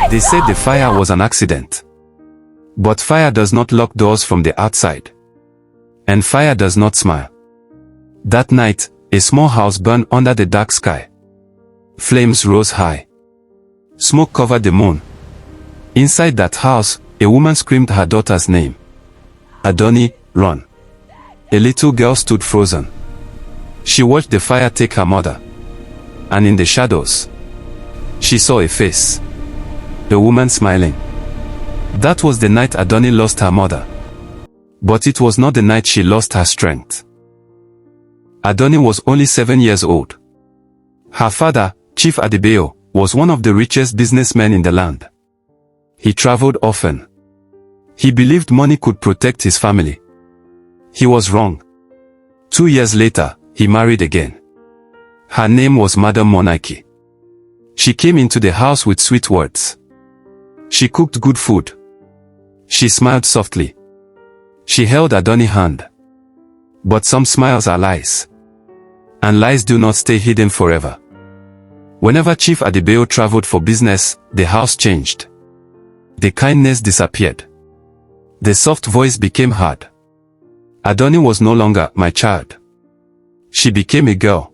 They said the fire was an accident. But fire does not lock doors from the outside. And fire does not smile. That night, a small house burned under the dark sky. Flames rose high. Smoke covered the moon. Inside that house, a woman screamed her daughter's name. Adoni, run. A little girl stood frozen. She watched the fire take her mother. And in the shadows, she saw a face. The woman smiling. That was the night Adoni lost her mother. But it was not the night she lost her strength. Adoni was only 7 years old. Her father, Chief Adebayo, was one of the richest businessmen in the land. He traveled often. He believed money could protect his family. He was wrong. 2 years later, he married again. Her name was Madam Monarchy. She came into the house with sweet words. She cooked good food. She smiled softly. She held Adoni's hand. But some smiles are lies. And lies do not stay hidden forever. Whenever Chief Adebayo traveled for business, the house changed. The kindness disappeared. The soft voice became hard. Adoni was no longer my child. She became a girl.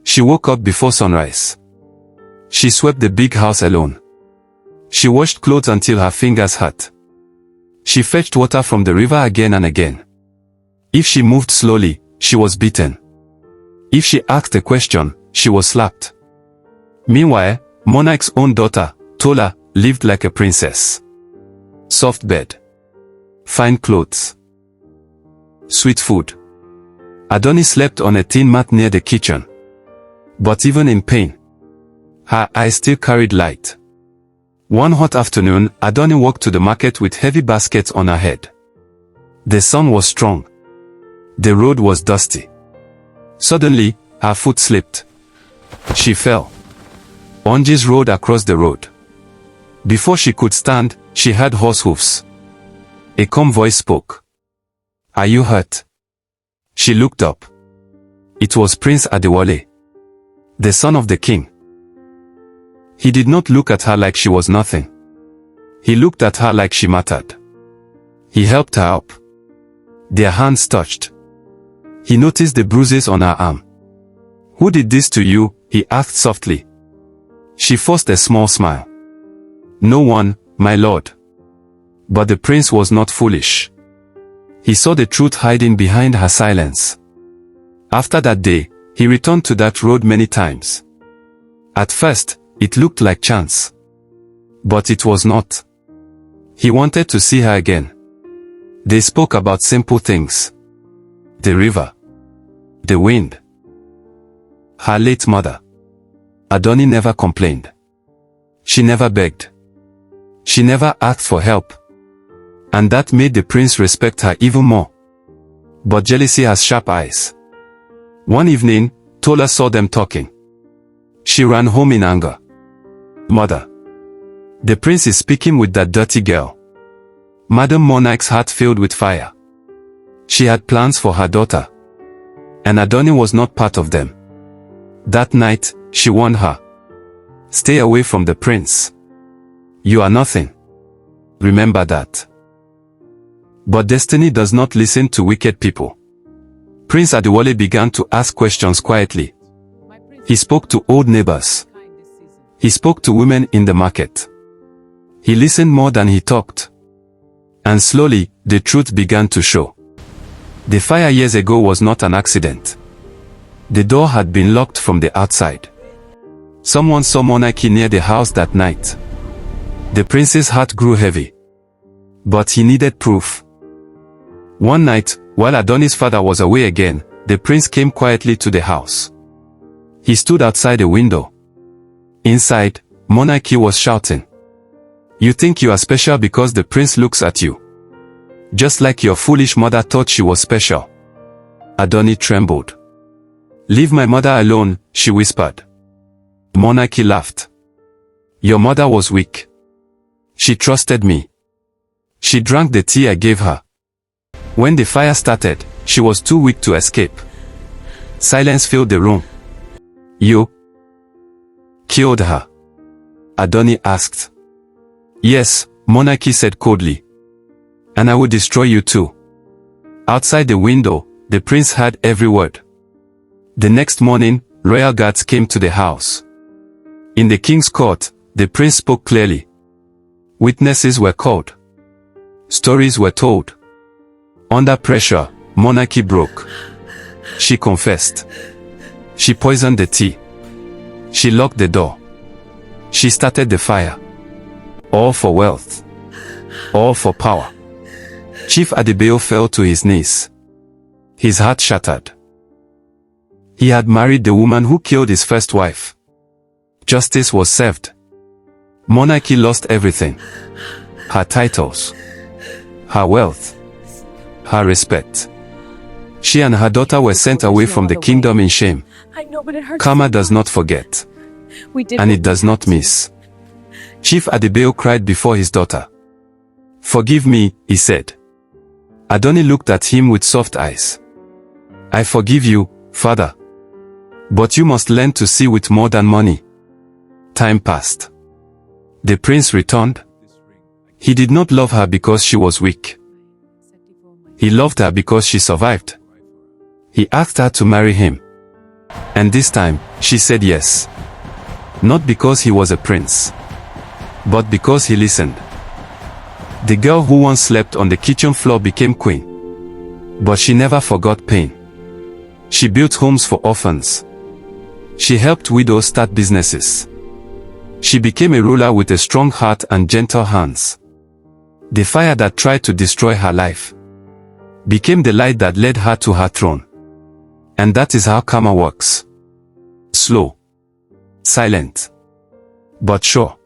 She woke up before sunrise. She swept the big house alone. She washed clothes until her fingers hurt. She fetched water from the river again and again. If she moved slowly, she was beaten. If she asked a question, she was slapped. Meanwhile, Monarch's own daughter, Tola, lived like a princess. Soft bed. Fine clothes. Sweet food. Adoni slept on a tin mat near the kitchen. But even in pain, her eyes still carried light. One hot afternoon, Adoni walked to the market with heavy baskets on her head. The sun was strong. The road was dusty. Suddenly, her foot slipped. She fell. Onjis rolled across the road. Before she could stand, she heard horse hoofs. A calm voice spoke. "Are you hurt?" She looked up. It was Prince Adewale, the son of the king. He did not look at her like she was nothing. He looked at her like she mattered. He helped her up. Their hands touched. He noticed the bruises on her arm. "Who did this to you?" he asked softly. She forced a small smile. "No one, my lord." But the prince was not foolish. He saw the truth hiding behind her silence. After that day, he returned to that road many times. At first, it looked like chance. But it was not. He wanted to see her again. They spoke about simple things. The river. The wind. Her late mother. Adoni never complained. She never begged. She never asked for help. And that made the prince respect her even more. But jealousy has sharp eyes. One evening, Tola saw them talking. She ran home in anger. "Mother, the prince is speaking with that dirty girl." Madam Monarch's heart filled with fire. She had plans for her daughter. And Adoni was not part of them. That night, she warned her. "Stay away from the prince. You are nothing. Remember that." But destiny does not listen to wicked people. Prince Adewale began to ask questions quietly. He spoke to old neighbors. He spoke to women in the market. He listened more than he talked. And slowly, the truth began to show. The fire years ago was not an accident. The door had been locked from the outside. Someone saw Monarchy near the house that night. The prince's heart grew heavy. But he needed proof. One night, while Adoni's father was away again, the prince came quietly to the house. He stood outside a window. Inside, Monarchy was shouting. "You think you are special because the prince looks at you. Just like your foolish mother thought she was special." Adoni trembled. "Leave my mother alone," she whispered. Monarchy laughed. "Your mother was weak. She trusted me. She drank the tea I gave her. When the fire started, she was too weak to escape." Silence filled the room. "You killed her?" Adoni asked. Yes, Monarchy said coldly. And I will destroy you too. Outside the window, the prince heard every word. The next morning, royal guards came to the house. In the king's court, the prince spoke clearly. Witnesses were called. Stories were told. Under pressure, Monarchy broke. She confessed. She poisoned the tea. She locked the door. She started the fire. All for wealth. All for power. Chief Adebayo fell to his knees. His heart shattered. He had married the woman who killed his first wife. Justice was served. Monarchy lost everything. Her titles. Her wealth. Her respect. She and her daughter were sent away from the kingdom in shame. I know, but it hurts. Karma does not forget. And it does not miss. Chief Adebayo cried before his daughter. Forgive me, he said. Adoni looked at him with soft eyes. I forgive you, father. But you must learn to see with more than money. Time passed. The prince returned. He did not love her because she was weak. He loved her because she survived. He asked her to marry him. And this time, she said yes. Not because he was a prince, but because he listened. The girl who once slept on the kitchen floor became queen. But she never forgot pain. She built homes for orphans. She helped widows start businesses. She became a ruler with a strong heart and gentle hands. The fire that tried to destroy her life became the light that led her to her throne. And that is how karma works. Slow. Silent. But sure.